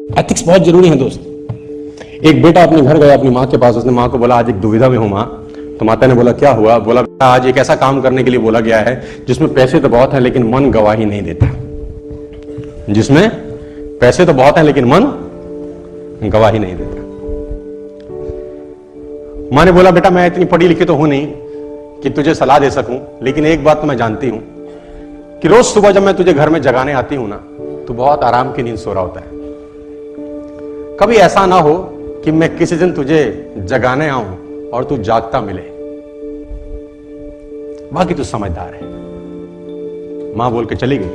Ethics बहुत जरूरी है दोस्त। एक बेटा अपने घर गया अपनी माँ के पास, उसने माँ को बोला आज एक दुविधा में हूं माँ। तो माता ने बोला क्या हुआ? बोला आज एक ऐसा काम करने के लिए बोला गया है जिसमें पैसे तो बहुत है लेकिन मन गवाही नहीं देता। जिसमें पैसे तो बहुत है लेकिन मन गवाही नहीं देता। माँ ने बोला बेटा मैं इतनी पढ़ी लिखी तो हूं नहीं कि तुझे सलाह दे सकूं, लेकिन एक बात तो मैं जानती हूं कि रोज सुबह जब मैं तुझे घर में जगाने आती हूं ना, तो बहुत आराम की नींद सो रहा होता है। कभी ऐसा ना हो कि मैं किसी दिन तुझे जगाने आऊं और तू जागता मिले। बाकी तू समझदार है। मां बोल के चली गई।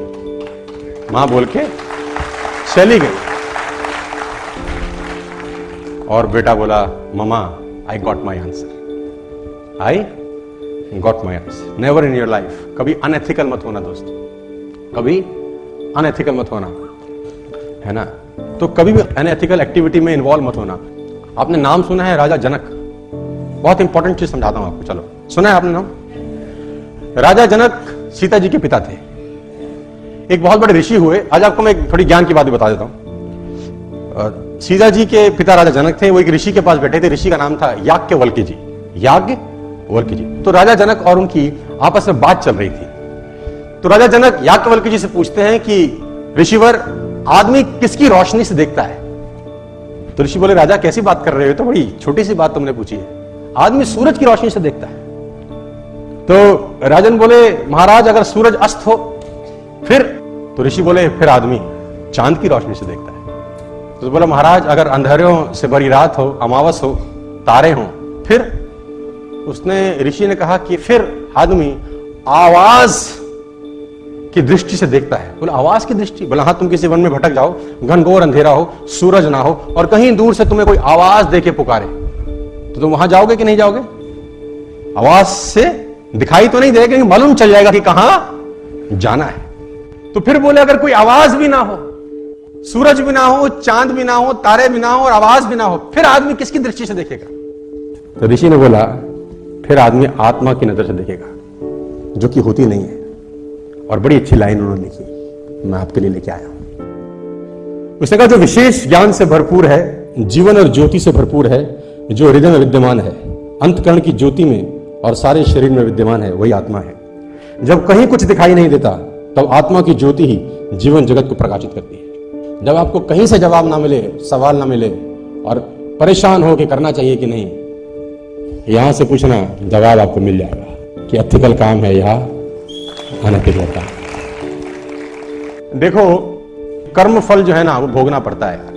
मां बोल के चली गई और बेटा बोला mama I got my answer. I got my answer. Never in your life कभी अनएथिकल मत होना दोस्त, कभी अनएथिकल मत होना, है ना। तो कभी भी अनएथिकल एक्टिविटी में इन्वॉल्व मत होना। आपने नाम सुना है राजा जनक? बहुत इंपॉर्टेंट चीज समझाता हूं आपको। चलो सुना है आपने नाम? राजा जनक सीता जी के पिता थे। एक बहुत बड़े ऋषि हुए। आज आपको मैं थोड़ी ज्ञान की बात भी बता देता हूं। सीता जी के पिता राजा जनक थे। वो एक ऋषि के पास बैठे थे। ऋषि का नाम था याज्ञवल्क्य जी। याज्ञवल्क्य जी। तो राजा जनक और उनकी आपस में बात चल रही थी। तो राजा जनक याज्ञवल्क्य जी से पूछते हैं कि ऋषिवर आदमी किसकी रोशनी से देखता है? तो ऋषि बोले राजा कैसी बात कर रहे हो? तो बड़ी छोटी सी बात तुमने पूछी है। आदमी सूरज की रोशनी से देखता है। तो राजन बोले महाराज अगर सूरज अस्त हो फिर? तो ऋषि बोले फिर आदमी चांद की रोशनी से देखता है। तो बोला महाराज अगर अंधेरों से भरी रात हो, अमावस हो, तारे हो फिर? उसने ऋषि ने कहा कि फिर आदमी आवाज की दृष्टि से देखता है। बोला आवाज की दृष्टि? बोला हाँ, तुम किसी वन में भटक जाओ, घनघोर अंधेरा हो, सूरज ना हो और कहीं दूर से तुम्हें कोई आवाज देके पुकारे, तो तुम वहां जाओगे कि नहीं जाओगे? आवाज से दिखाई तो नहीं देगा, मालूम चल जाएगा कि कहां जाना है। तो फिर बोले अगर कोई आवाज भी ना हो, सूरज भी ना हो, चांद भी ना हो, तारे भी ना हो और आवाज भी ना हो, फिर आदमी किसकी दृष्टि से देखेगा? तो ऋषि ने बोला फिर आदमी आत्मा की नजर से देखेगा, जो कि होती नहीं है। और बड़ी अच्छी लाइन उन्होंने लिखी, मैं आपके लिए लेके आया हूं। उसने कहा जो विशेष ज्ञान से भरपूर है, जीवन और ज्योति से भरपूर है, जो हृदय में विद्यमान है, अंतकरण की ज्योति में और सारे शरीर में विद्यमान है, वही आत्मा है। जब कहीं कुछ दिखाई नहीं देता तब आत्मा की ज्योति ही जीवन जगत को प्रकाशित करती है। जब आपको कहीं से जवाब ना मिले, सवाल ना मिले और परेशान हो कि करना चाहिए कि नहीं, यहां से पूछना, जवाब आपको मिल जाएगा कि एथिकल काम है या अनएथिकल काम। देखो कर्म फल जो है ना वो भोगना पड़ता है यार।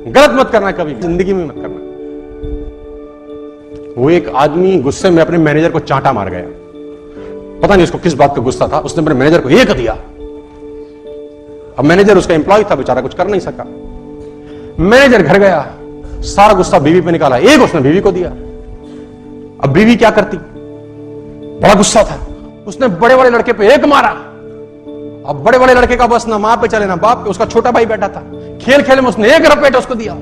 गलत मत करना, कभी जिंदगी में मत करना। वो एक आदमी गुस्से में अपने मैनेजर को चांटा मार गया। पता नहीं उसको किस बात का गुस्सा था, उसने अपने मैनेजर को एक दिया। अब मैनेजर उसका एम्प्लॉय था, बेचारा कुछ कर नहीं सका। मैनेजर घर गया, सारा गुस्सा बीवी पे निकाला, एक उसने बीवी को दिया। अब बीवी क्या करती? बड़ा गुस्सा था, उसने बड़े बड़े लड़के पे एक मारा। अब बड़े बड़े लड़के का बस ना मां पे चले ना बाप पे, उसका छोटा भाई बैठा था, खेल खेल में उसने एक रपेट उसको दिया।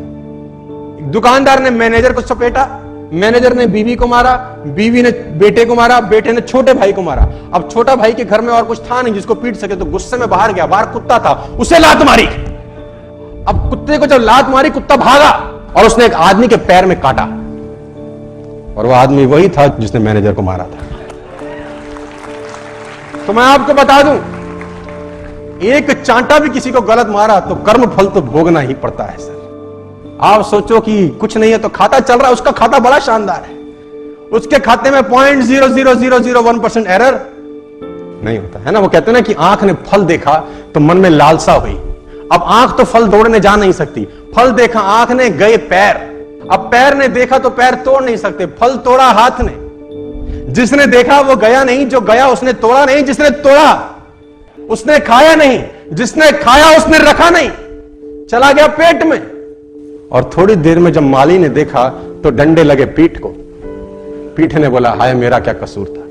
दुकानदार ने मैनेजर को सपेटा, मैनेजर ने बीवी को मारा, बीवी ने बेटे को मारा, बेटे ने छोटे भाई को मारा। अब छोटा भाई के घर में और कुछ था नहीं जिसको पीट सके, तो गुस्से में बाहर गया। बाहर कुत्ता था, उसे लात मारी। अब कुत्ते को जब लात मारी, कुत्ता भागा और उसने एक आदमी के पैर में काटा, और वो आदमी वही था जिसने मैनेजर को मारा था। तो मैं आपको बता दूं, एक चांटा भी किसी को गलत मारा तो कर्म फल तो भोगना ही पड़ता है सर। आप सोचो कि कुछ नहीं है तो खाता चल रहा है, उसका खाता बड़ा शानदार है, उसके खाते में 0.00001% एरर नहीं होता है ना। वो कहते हैं ना कि आंख ने फल देखा तो मन में लालसा हुई। अब आंख तो फल तोड़ने जा नहीं सकती, फल देखा आंख ने, गए पैर। अब पैर ने देखा तो पैर तोड़ नहीं सकते, फल तोड़ा हाथ ने। जिसने देखा वो गया नहीं, जो गया उसने तोड़ा नहीं, जिसने तोड़ा उसने खाया नहीं, जिसने खाया उसने रखा नहीं, चला गया पेट में। और थोड़ी देर में जब माली ने देखा तो डंडे लगे पीठ को। पीठ ने बोला हाय मेरा क्या कसूर था,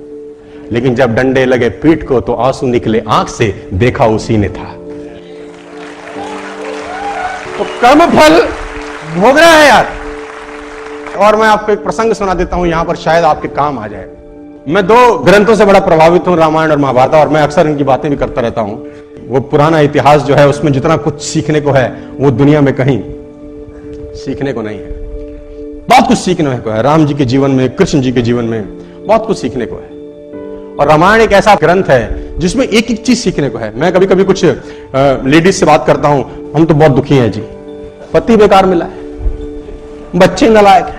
लेकिन जब डंडे लगे पीठ को तो आंसू निकले आंख से, देखा उसी ने था। तो कर्म फल भोगना है यार। और मैं आपको एक प्रसंग सुना देता हूं, यहां पर शायद आपके काम आ जाए। मैं दो ग्रंथों से बड़ा प्रभावित हूं, रामायण और महाभारत, और मैं अक्सर इनकी बातें भी करता रहता हूं। वो पुराना इतिहास जो है उसमें जितना कुछ सीखने को है वो दुनिया में कहीं सीखने को नहीं है। बहुत कुछ सीखने को है राम जी के जीवन में, कृष्ण जी के जीवन में बहुत कुछ सीखने को है। और रामायण एक ऐसा ग्रंथ है जिसमें एक एक चीज सीखने को है। मैं कभी कभी कुछ लेडीज से बात करता हूं, हम तो बहुत दुखी हैं जी, पति बेकार मिला है, बच्चे नालायक हैं।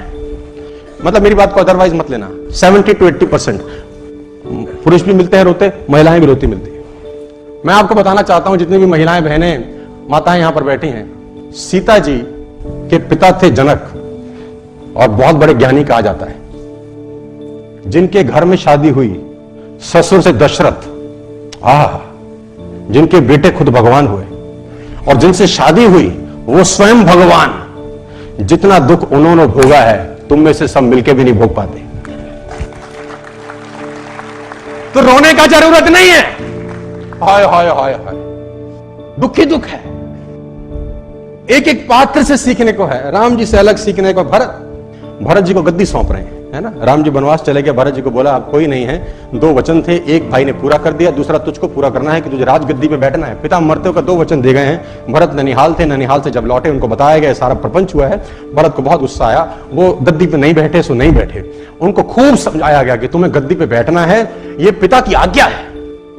मतलब मेरी बात को अदरवाइज मत लेना, 70 to 80% पुरुष भी मिलते हैं रोते, महिलाएं भी रोती मिलती हैं। मैं आपको बताना चाहता हूं, जितनी भी महिलाएं, बहनें, माताएं यहां पर बैठी हैं, सीता जी के पिता थे जनक, और बहुत बड़े ज्ञानी कहा जाता है। जिनके घर में शादी हुई, ससुर से दशरथ, जिनके बेटे खुद भगवान हुए, और जिनसे शादी हुई वो स्वयं भगवान। जितना दुख उन्होंने भोगा है तुम में से सब मिलके भी नहीं भोग पाते। तो रोने का जरूरत नहीं है। हाय हाय हाय हाय, दुख ही दुख है। एक एक पात्र से सीखने को है, राम जी से अलग सीखने को। भरत जी को गद्दी सौंप रहे हैं, है ना। राम जी वनवास चले गए, भरत जी को बोला आप कोई नहीं है, दो वचन थे, एक भाई ने पूरा कर दिया, दूसरा तुझको पूरा करना है कि तुझे राजगद्दी पे बैठना है। पिता मरते का दो वचन दे गए हैं। भरत ननिहाल थे, ननिहाल से जब लौटे उनको बताया गया सारा प्रपंच हुआ है। भरत को बहुत गुस्सा आया, वो गद्दी पे नहीं बैठे सो नहीं बैठे। उनको खूब समझाया गया कि तुम्हें गद्दी पे बैठना है, ये पिता की आज्ञा है,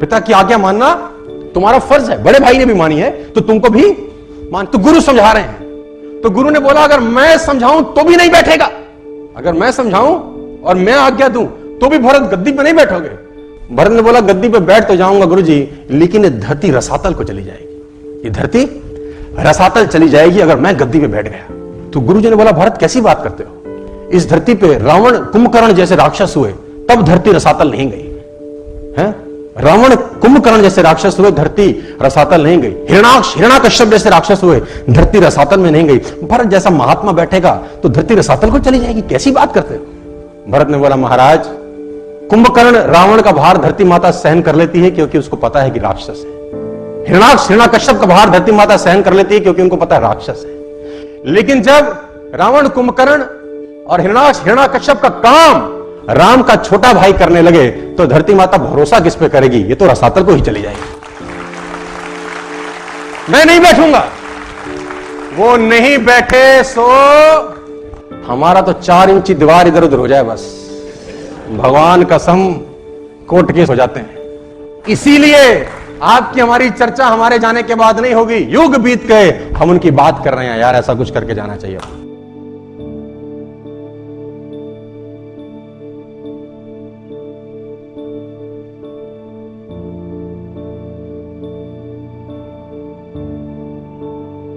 पिता की आज्ञा मानना तुम्हारा फर्ज है। बड़े भाई ने भी मानी है तो तुमको भी मान। तो गुरु समझा रहे हैं, तो गुरु ने बोला अगर मैं समझाऊं तो भी नहीं बैठेगा, अगर मैं समझाऊं और मैं आज्ञा दूं तो भी भरत गद्दी पे नहीं बैठोगे। भरत ने बोला गद्दी पे बैठ तो जाऊंगा गुरुजी, लेकिन ये धरती रसातल को चली जाएगी, ये धरती रसातल चली जाएगी अगर मैं गद्दी पे बैठ गया। तो गुरुजी ने बोला भरत कैसी बात करते हो, इस धरती पे रावण कुंभकर्ण जैसे राक्षस हुए तब धरती रसातल नहीं गई है। रावण कुंभकर्ण जैसे राक्षस हुए, धरती रसातल नहीं गई। हिरण्याकश्यप जैसे राक्षस हुए, धरती रसातल में नहीं गई। भरत जैसा महात्मा बैठेगा तो धरती रसातल को चली जाएगी, कैसी बात करते हो। भरत ने बोला महाराज, कुंभकर्ण रावण का भार धरती माता सहन कर लेती है क्योंकि उसको पता है कि राक्षस है। हिरण्याकश्यप का भार धरती माता सहन कर लेती है क्योंकि उनको पता है राक्षस है। लेकिन जब रावण, कुंभकर्ण और हिरण्याकश्यप का काम राम का छोटा भाई करने लगे तो धरती माता भरोसा किस पे करेगी, ये तो रसातल को ही चली जाएगी। मैं नहीं बैठूंगा। वो नहीं बैठे सो हमारा तो 4 इंची दीवार इधर उधर हो जाए बस, भगवान कसम कोर्ट केस हो जाते हैं। इसीलिए आपकी हमारी चर्चा हमारे जाने के बाद नहीं होगी, युग बीत गए हम उनकी बात कर रहे हैं। यार ऐसा कुछ करके जाना चाहिए।